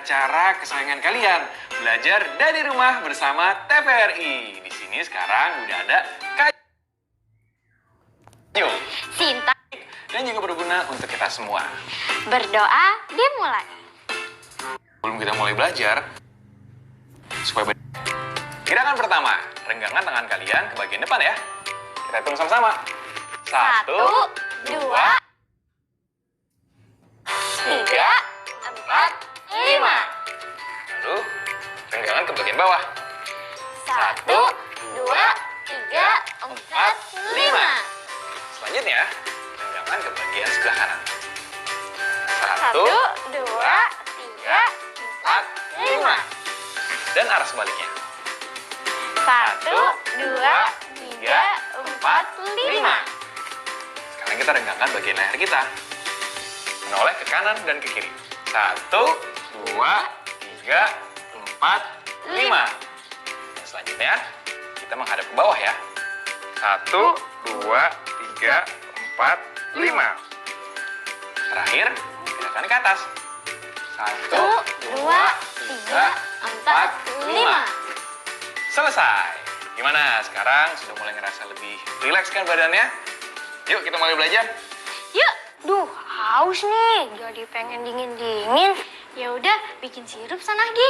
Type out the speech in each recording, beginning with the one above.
acara kesayangan kalian, belajar dari rumah bersama TVRI. Di sini sekarang udah ada Kayu, Sinta, dan juga berguna untuk kita semua. berdoa dimulai. Sebelum kita mulai belajar, supaya gerakan pertama, renggangan tangan kalian ke bagian depan ya. Kita hitung sama-sama. 1, 2, 3, 4, 5. Lalu, renggangan ke bagian bawah. 1, 2, 3, 4, 5. Selanjutnya, renggangan ke bagian sebelah kanan. 1, 2, 3, 4, 5. Dan arah sebaliknya. 1, 2, 3, 4, 5. Sekarang kita renggangkan bagian leher kita. Menoleh ke kanan dan ke kiri. 1, 2, 3, 4, 5. Selanjutnya, kita menghadap ke bawah ya. 1, 2, 3, 4, 5. Terakhir, gerakan ke atas. 1, 2, 3, 4, 5. Selesai. Gimana? Sekarang sudah mulai ngerasa lebih rileks kan badannya? Yuk kita mulai belajar. Yuk. Duh, haus nih. Jadi pengen dingin-dingin. Ya udah, bikin sirup sana, Gi.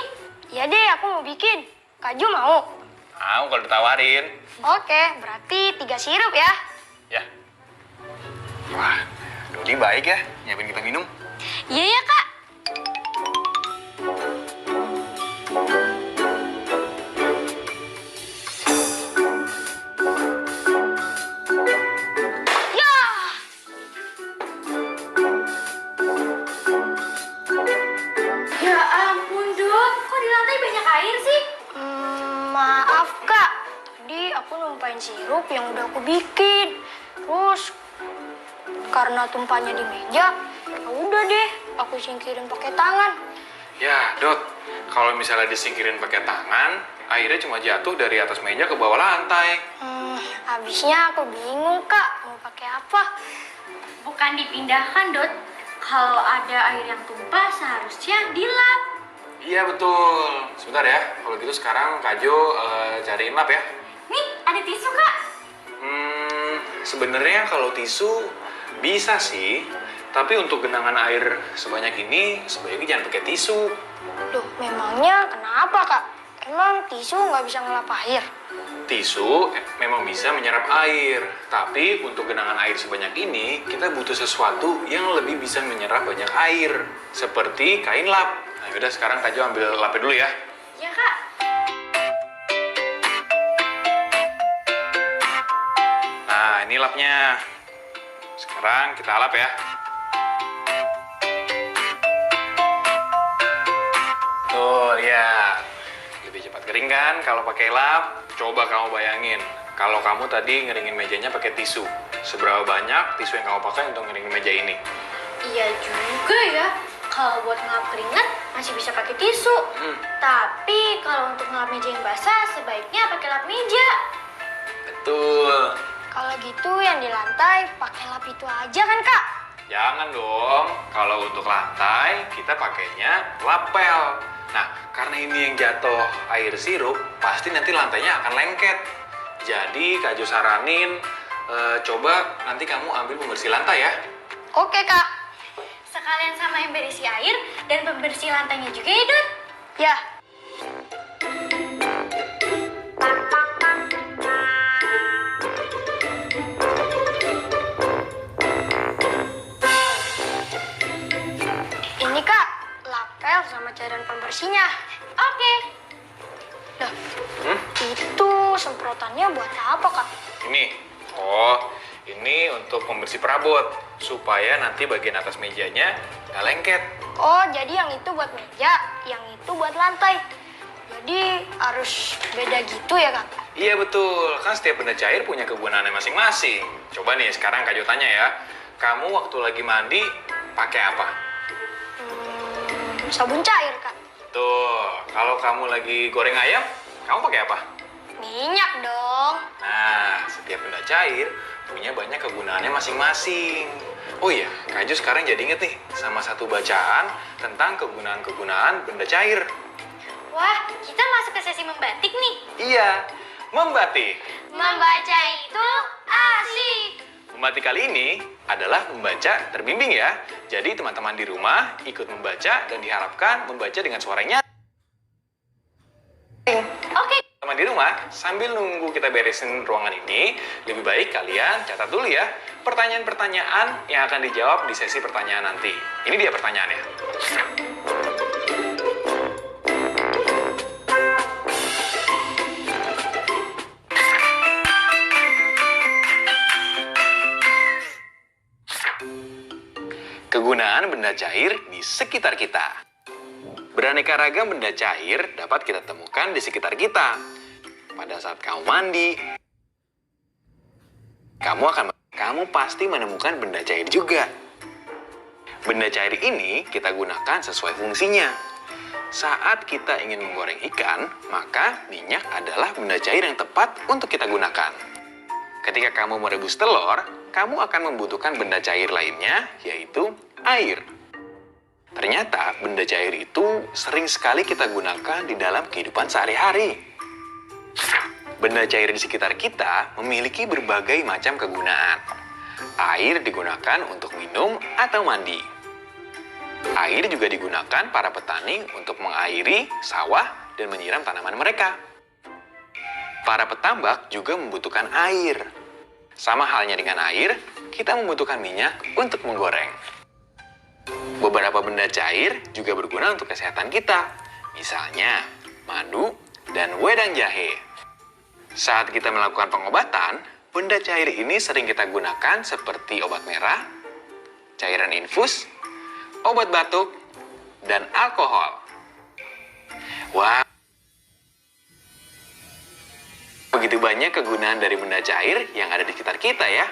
Iya deh, aku mau bikin. Kak Jo mau? Mau kalau ditawarin. Oke, berarti 3 sirup ya. Ya. Wah, Dodi baik ya nyiapin kita minum. Iya ya, Kak. Ya ampun, Dot. Kok di lantai banyak air sih? Maaf, Kak. Tadi aku numpahin sirup yang udah aku bikin. Terus, karena tumpahnya di meja, ya udah deh, aku singkirin pakai tangan. Ya, Dot. Kalau misalnya disingkirin pakai tangan, airnya cuma jatuh dari atas meja ke bawah lantai. Habisnya aku bingung, Kak. Mau pakai apa? Bukan dipindahkan, Dot. Kalau ada air yang tumpah, seharusnya dilap. Iya, betul. Sebentar ya. Kalau gitu sekarang Kak Jo cariin lap ya. Nih, ada tisu, Kak. Sebenarnya kalau tisu bisa sih. Tapi untuk genangan air sebanyak ini, sebaiknya jangan pakai tisu. Loh, memangnya kenapa, Kak? Emang tisu nggak bisa ngelap air? Tisu memang bisa menyerap air, tapi untuk genangan air sebanyak ini, kita butuh sesuatu yang lebih bisa menyerap banyak air, seperti kain lap. Nah, yaudah sekarang Kak Jo ambil lapnya dulu ya. Ya, Kak. Nah, ini lapnya. Sekarang kita lap ya. Tuh, lihat. Lebih cepat kering kan kalau pakai lap? Coba kamu bayangin, kalau kamu tadi ngeringin mejanya pakai tisu, seberapa banyak tisu yang kamu pakai untuk ngeringin meja ini? Iya juga ya. Kalau buat ngelap keringat masih bisa pakai tisu. Tapi kalau untuk ngelap meja yang basah sebaiknya pakai lap meja. Betul. Kalau gitu yang di lantai pakai lap itu aja kan, Kak? Jangan dong, kalau untuk lantai kita pakainya lapel. Nah, karena ini yang jatuh air sirup, pasti nanti lantainya akan lengket. Jadi Kak Jo saranin, coba nanti kamu ambil pembersih lantai ya. Oke, Kak. Sekalian sama yang berisi air dan pembersih lantainya juga ya, Dot? Ya. Ini, Kak, lapel sama cairan pembersihnya. Oke. Loh, itu semprotannya buat apa, Kak? Ini untuk pembersih perabot, supaya nanti bagian atas mejanya nggak lengket. Oh, jadi yang itu buat meja, yang itu buat lantai. Jadi harus beda gitu ya, Kak? Iya betul, kan setiap benda cair punya kegunaannya masing-masing. Coba nih sekarang Kak Jo tanya ya, kamu waktu lagi mandi pakai apa? Sabun cair, Kak. Tuh, kalau kamu lagi goreng ayam, kamu pakai apa? Minyak dong. Nah, setiap benda cair punya banyak kegunaannya masing-masing. Oh iya, Kak Jo sekarang jadi inget nih sama satu bacaan tentang kegunaan-kegunaan benda cair. Wah, kita masuk ke sesi membatik nih. Iya, membatik. Membaca itu asik. Membatik kali ini adalah membaca terbimbing ya. Jadi teman-teman di rumah ikut membaca dan diharapkan membaca dengan suaranya. Oke. Teman di rumah, sambil nunggu kita beresin ruangan ini, lebih baik kalian catat dulu ya pertanyaan-pertanyaan yang akan dijawab di sesi pertanyaan nanti. Ini dia pertanyaannya. Kegunaan benda cair di sekitar kita. Beraneka ragam benda cair dapat kita temukan di sekitar kita. Pada saat kamu mandi, kamu pasti menemukan benda cair juga. Benda cair ini kita gunakan sesuai fungsinya. Saat kita ingin menggoreng ikan, maka minyak adalah benda cair yang tepat untuk kita gunakan. Ketika kamu merebus telur, kamu akan membutuhkan benda cair lainnya, yaitu air. Ternyata benda cair itu sering sekali kita gunakan di dalam kehidupan sehari-hari. Benda cair di sekitar kita memiliki berbagai macam kegunaan. Air digunakan untuk minum atau mandi. Air juga digunakan para petani untuk mengairi sawah dan menyiram tanaman mereka. Para petambak juga membutuhkan air. Sama halnya dengan air, kita membutuhkan minyak untuk menggoreng. Beberapa benda cair juga berguna untuk kesehatan kita. Misalnya, madu dan wedang jahe. Saat kita melakukan pengobatan, benda cair ini sering kita gunakan seperti obat merah, cairan infus, obat batuk, dan alkohol. Wah, begitu banyak kegunaan dari benda cair yang ada di sekitar kita ya.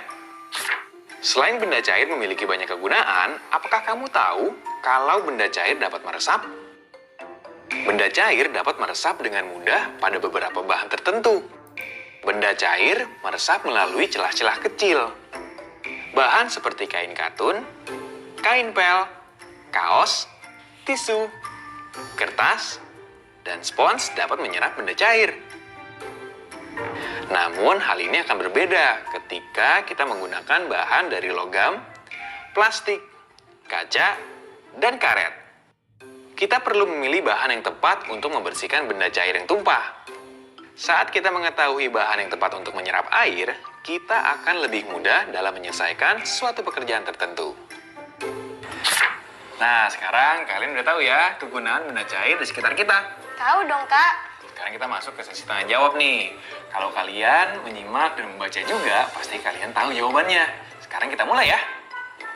Selain benda cair memiliki banyak kegunaan, apakah kamu tahu kalau benda cair dapat meresap? Benda cair dapat meresap dengan mudah pada beberapa bahan tertentu. Benda cair meresap melalui celah-celah kecil. Bahan seperti kain katun, kain pel, kaos, tisu, kertas, dan spons dapat menyerap benda cair. Namun hal ini akan berbeda ketika kita menggunakan bahan dari logam, plastik, kaca, dan karet. Kita perlu memilih bahan yang tepat untuk membersihkan benda cair yang tumpah. Saat kita mengetahui bahan yang tepat untuk menyerap air, kita akan lebih mudah dalam menyelesaikan suatu pekerjaan tertentu. Nah, sekarang kalian udah tahu ya kegunaan benda cair di sekitar kita. Tahu dong, Kak. Sekarang kita masuk ke sesi tanya jawab nih. Kalau kalian menyimak dan membaca juga, pasti kalian tahu jawabannya. Sekarang kita mulai ya.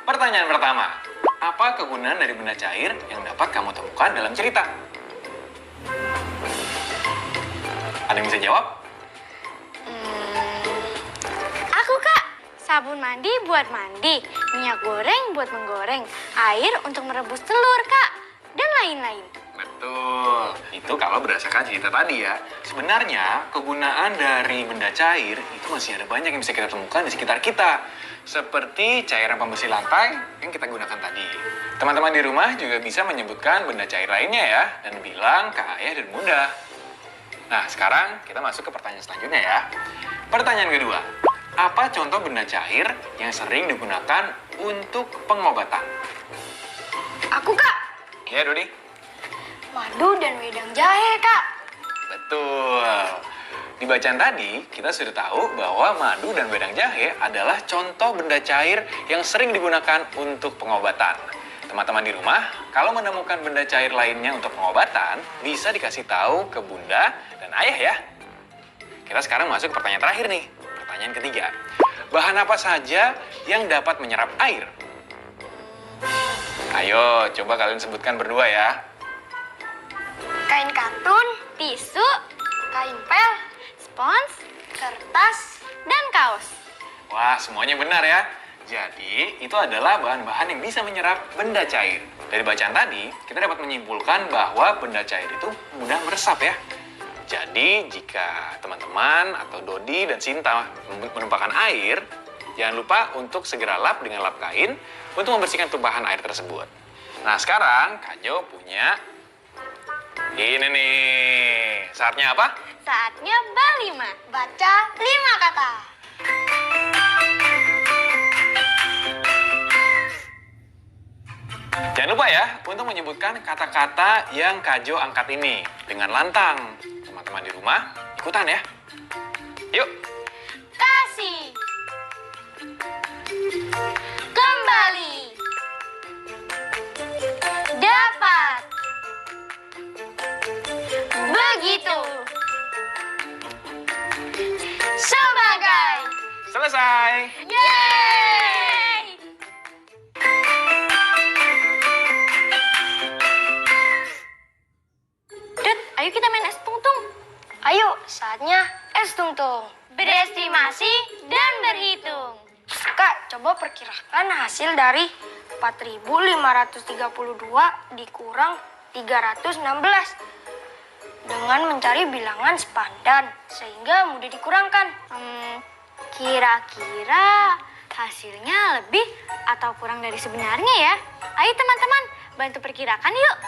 Pertanyaan pertama, apa kegunaan dari benda cair yang dapat kamu temukan dalam cerita? Ada yang bisa jawab? Aku, Kak. Sabun mandi buat mandi, minyak goreng buat menggoreng, air untuk merebus telur, Kak, dan lain-lain. Betul. Itu kalau berdasarkan cerita tadi ya. Sebenarnya kegunaan dari benda cair itu masih ada banyak yang bisa kita temukan di sekitar kita. Seperti cairan pembersih lantai yang kita gunakan tadi. Teman-teman di rumah juga bisa menyebutkan benda cair lainnya ya. Dan bilang ke ayah dan bunda. Nah, sekarang kita masuk ke pertanyaan selanjutnya ya. Pertanyaan kedua. Apa contoh benda cair yang sering digunakan untuk pengobatan? Aku, Kak. Ya, Dodi. Madu dan wedang jahe, Kak. Betul. Di bacaan tadi, kita sudah tahu bahwa madu dan wedang jahe adalah contoh benda cair yang sering digunakan untuk pengobatan. Teman-teman di rumah, kalau menemukan benda cair lainnya untuk pengobatan, bisa dikasih tahu ke bunda dan ayah ya. Kita sekarang masuk ke pertanyaan terakhir nih. Pertanyaan ketiga. Bahan apa saja yang dapat menyerap air? Ayo, coba kalian sebutkan berdua ya. Kain katun, tisu, kain pel, spons, kertas, dan kaos. Wah, semuanya benar ya. Jadi, itu adalah bahan-bahan yang bisa menyerap benda cair. Dari bacaan tadi, kita dapat menyimpulkan bahwa benda cair itu mudah meresap ya. Jadi, jika teman-teman atau Dodi dan Sinta menumpahkan air, jangan lupa untuk segera lap dengan lap kain untuk membersihkan tumpahan air tersebut. Nah, sekarang Kak Jo punya ini nih. Saatnya apa? Saatnya Balima. Baca 5 kata. Jangan lupa ya untuk menyebutkan kata-kata yang Kak Jo angkat ini dengan lantang. Teman-teman di rumah, ikutan ya. Yuk. Kasih. Kembali. Dapat. Begitu. Sebagai. Selesai. Yeay! Dut, ayo kita main es tungtung. Ayo, saatnya es tungtung. Berestimasi dan berhitung. Kak, coba perkirakan hasil dari 4.532 dikurang 316 dengan mencari bilangan sepadan sehingga mudah dikurangkan. Kira-kira hasilnya lebih atau kurang dari sebenarnya ya? Ayo teman-teman, bantu perkirakan yuk.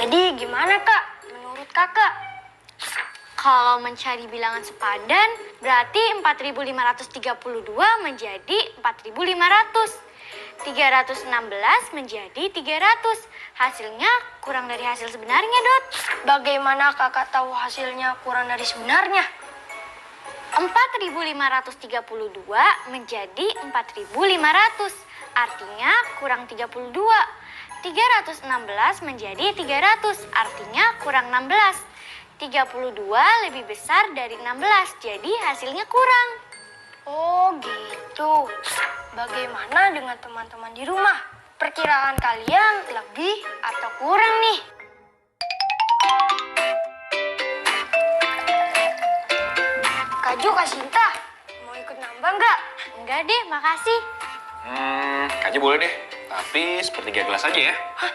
Jadi gimana kak, menurut kakak? Kalau mencari bilangan sepadan, berarti 4.532 menjadi 4.500. 316 menjadi 300. Hasilnya kurang dari hasil sebenarnya, Dot. Bagaimana kakak tahu hasilnya kurang dari sebenarnya? 4.532 menjadi 4.500. Artinya kurang 32. 316 menjadi 300, artinya kurang 16. 32 lebih besar dari 16, jadi hasilnya kurang. Oh gitu. Bagaimana dengan teman-teman di rumah? Perkiraan kalian lebih atau kurang nih? Kak Jo, Kak Sinta, mau ikut nambah nggak? Enggak deh, makasih. Kak Jo boleh deh, tapi sepertiga gelas aja ya. Hah?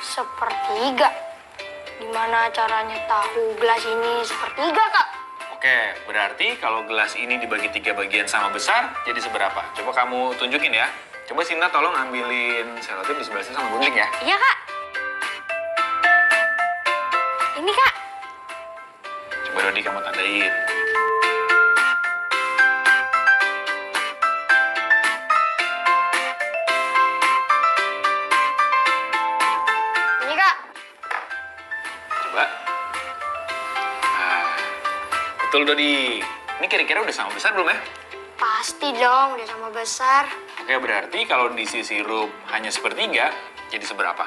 Sepertiga? Gimana caranya tahu gelas ini sepertiga, Kak? Oke, berarti kalau gelas ini dibagi 3 bagian sama besar, jadi seberapa? Coba kamu tunjukin ya. Coba Sinta tolong ambilin selotip di sebelah sini sama gunting ya. Iya, Kak. Ini, Kak. Coba Dodi kamu tandain. Ini, Kak. Coba. Nah, betul Dodi. Ini kira-kira udah sama besar belum ya? Pasti dong, udah sama besar. Oke, berarti kalau diisi sirup hanya sepertiga, jadi seberapa?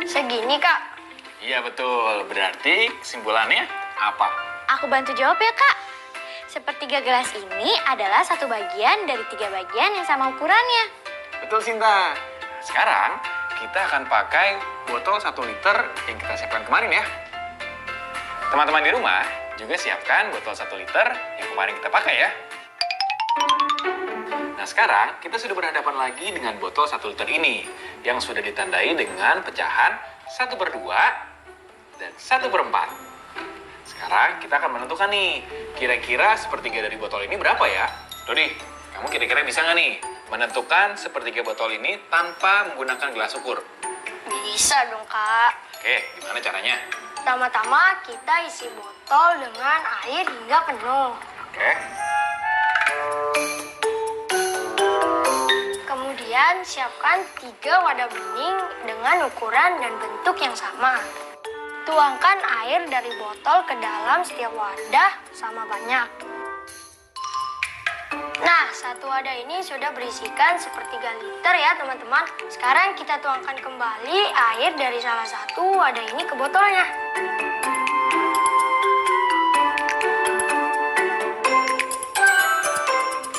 Segini, Kak. Iya, betul. Berarti kesimpulannya apa? Aku bantu jawab ya, Kak. Sepertiga gelas ini adalah satu bagian dari 3 bagian yang sama ukurannya. Betul, Sinta. Sekarang kita akan pakai botol 1 liter yang kita siapkan kemarin ya. Teman-teman di rumah juga siapkan botol 1 liter yang kemarin kita pakai ya. Nah, sekarang kita sudah berhadapan lagi dengan botol 1 liter ini yang sudah ditandai dengan pecahan 1/2 dan 1/4. Sekarang kita akan menentukan nih, kira-kira sepertiga dari botol ini berapa ya? Dodi, kamu kira-kira bisa nggak nih menentukan sepertiga botol ini tanpa menggunakan gelas ukur? Bisa dong, Kak. Oke, gimana caranya? Pertama-tama kita isi botol dengan air hingga penuh. Oke, Kemudian siapkan 3 wadah bening dengan ukuran dan bentuk yang sama. Tuangkan air dari botol ke dalam setiap wadah sama banyak. Nah, 1 wadah ini sudah berisikan sepertiga liter ya teman-teman. Sekarang kita tuangkan kembali air dari salah satu wadah ini ke botolnya.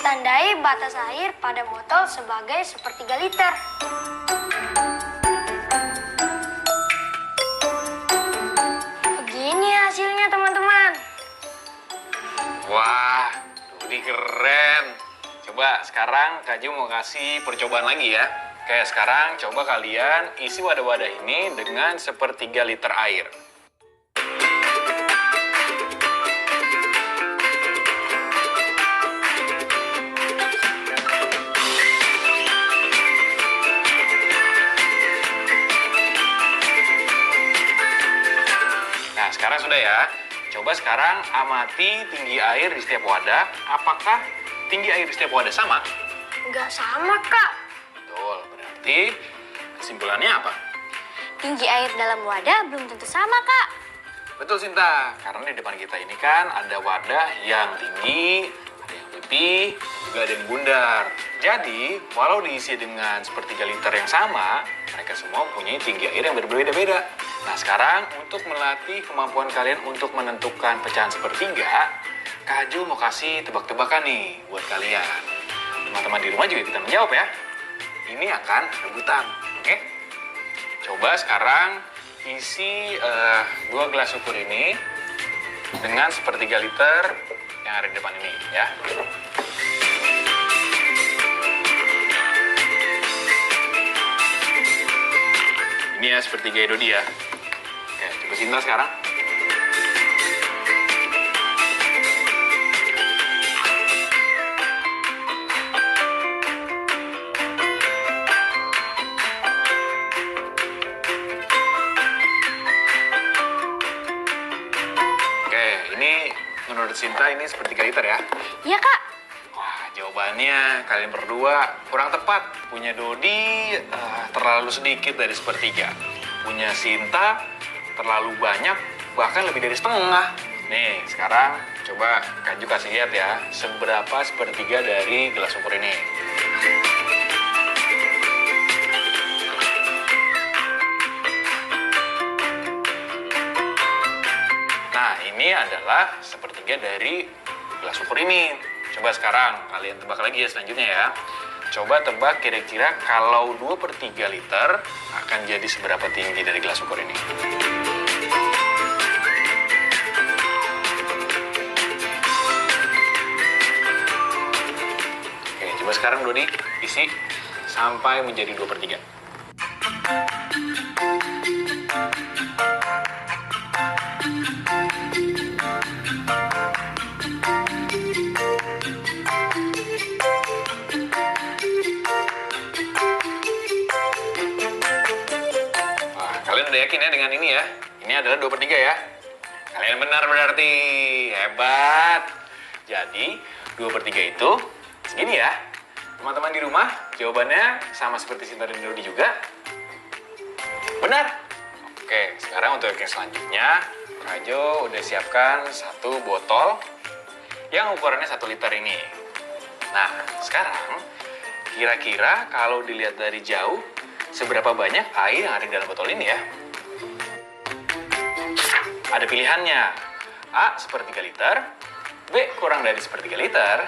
Tandai batas air pada botol sebagai sepertiga liter. Begini Wah, Dodi keren. Coba sekarang Kak Jo mau kasih percobaan lagi ya. Oke, sekarang coba kalian isi wadah-wadah ini dengan sepertiga liter air. Nah, sekarang sudah ya. Coba sekarang amati tinggi air di setiap wadah. Apakah tinggi air di setiap wadah sama? Nggak sama, Kak. Betul, berarti kesimpulannya apa? Tinggi air dalam wadah belum tentu sama, Kak. Betul, Sinta. Karena di depan kita ini kan ada wadah yang tinggi, ada yang pipih, juga ada yang bundar. Jadi, walau diisi dengan sepertiga liter yang sama, mereka semua punya tinggi air yang berbeda-beda. Nah, sekarang untuk melatih kemampuan kalian untuk menentukan pecahan sepertiga, Kak Jo mau kasih tebak-tebakan nih buat kalian. Teman-teman di rumah juga kita menjawab ya. Ini akan rebutan, oke? Coba sekarang isi 2 gelas ukur ini dengan sepertiga liter yang ada di depan ini ya. Ini ya sepertiga Dodi ya. Oke, coba Sinta sekarang. Oke, ini menurut Sinta ini sepertiga liter ya. Iya, Kak. Wah, jawabannya kalian berdua kurang tepat. Punya Dodi terlalu sedikit dari sepertiga. Punya Sinta terlalu banyak, bahkan lebih dari setengah. Nih, sekarang coba Kak Jo kasih lihat ya, seberapa sepertiga dari gelas ukur ini. Nah, ini adalah sepertiga dari gelas ukur ini. Coba sekarang kalian tebak lagi ya selanjutnya ya. Coba tebak kira-kira kalau 2/3 liter akan jadi seberapa tinggi dari gelas ukur ini. Oke, coba sekarang Dodi isi sampai menjadi 2/3. Kalian udah yakin ya dengan ini ya? Ini adalah 2/3 ya? Kalian benar berarti. Hebat. Jadi, 2/3 itu segini ya. Teman-teman di rumah, jawabannya sama seperti Sinta dan Dodi juga. Benar. Oke, sekarang untuk yang selanjutnya, Kak Jo udah siapkan 1 botol yang ukurannya 1 liter ini. Nah, sekarang kira-kira kalau dilihat dari jauh, seberapa banyak air yang ada di dalam botol ini ya? Ada pilihannya. A, sepertiga liter. B, kurang dari sepertiga liter.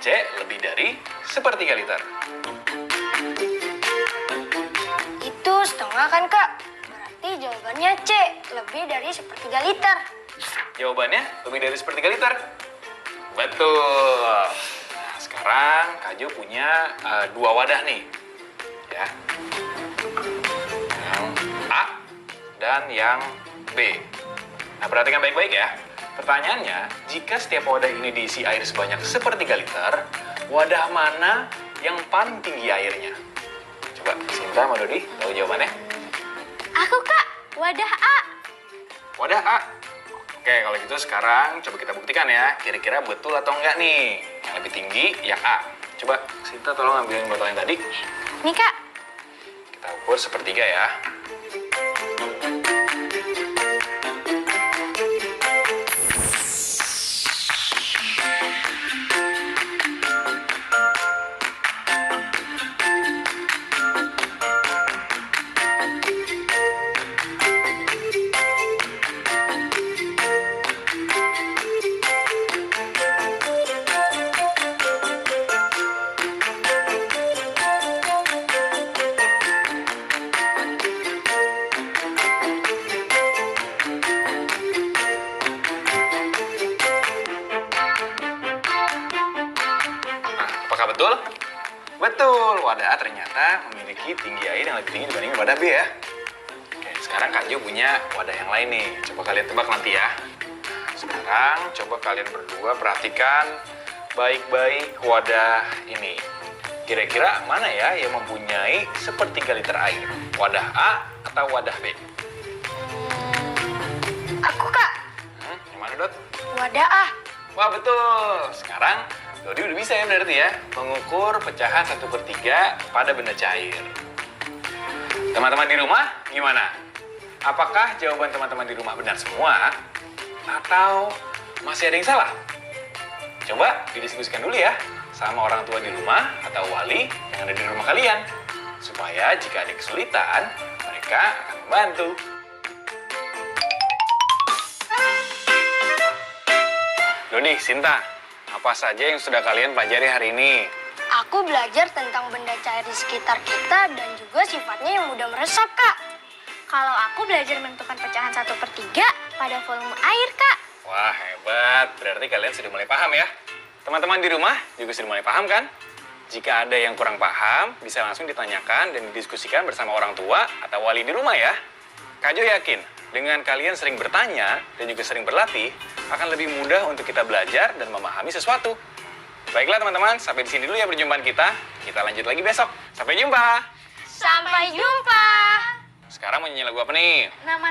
C, lebih dari sepertiga liter. Itu setengah kan, Kak? Berarti jawabannya C, lebih dari sepertiga liter. Jawabannya lebih dari sepertiga liter. Betul. Nah, sekarang Kak Jo punya 2 wadah nih. Ya. Yang A dan yang B. Nah, perhatikan baik-baik ya. Pertanyaannya, jika setiap wadah ini diisi air sebanyak sepertiga liter, wadah mana yang paling tinggi airnya? Coba Sinta sama Dodi tahu jawabannya? Aku, Kak. Wadah A. Wadah A. Oke, kalau gitu sekarang coba kita buktikan ya. Kira-kira betul atau enggak nih. Yang lebih tinggi yang A. Coba Sinta tolong ambilin botol yang tadi. Nih, Kak. Kita ukur sepertiga ya. A ternyata memiliki tinggi air yang lebih tinggi dibandingin wadah B ya. Oke, sekarang Kak Jo punya wadah yang lain nih. Coba kalian tebak nanti ya. Sekarang coba kalian berdua perhatikan baik-baik wadah ini. Kira-kira mana ya yang mempunyai sepertiga liter air? Wadah A atau wadah B? Aku, Kak. Yang mana, Dot? Wadah A. Wah, betul. Sekarang Dodi udah bisa ya berarti ya mengukur pecahan 1/3 pada benda cair. Teman-teman di rumah gimana? Apakah jawaban teman-teman di rumah benar semua? Atau masih ada yang salah? Coba didiskusikan dulu ya sama orang tua di rumah atau wali yang ada di rumah kalian. Supaya jika ada kesulitan, mereka akan membantu. Dodi, Sinta, apa saja yang sudah kalian pelajari hari ini? Aku belajar tentang benda cair di sekitar kita dan juga sifatnya yang mudah meresap, Kak. Kalau aku belajar menentukan pecahan 1/3 pada volume air, Kak. Wah, hebat. Berarti kalian sudah mulai paham ya? Teman-teman di rumah juga sudah mulai paham kan? Jika ada yang kurang paham, bisa langsung ditanyakan dan didiskusikan bersama orang tua atau wali di rumah ya. Kak Jo yakin, dengan kalian sering bertanya dan juga sering berlatih, akan lebih mudah untuk kita belajar dan memahami sesuatu. Baiklah teman-teman, sampai di sini dulu ya perjumpaan kita. Kita lanjut lagi besok. Sampai jumpa. Sampai jumpa. Sekarang mau nyanyi lagu apa nih? Nama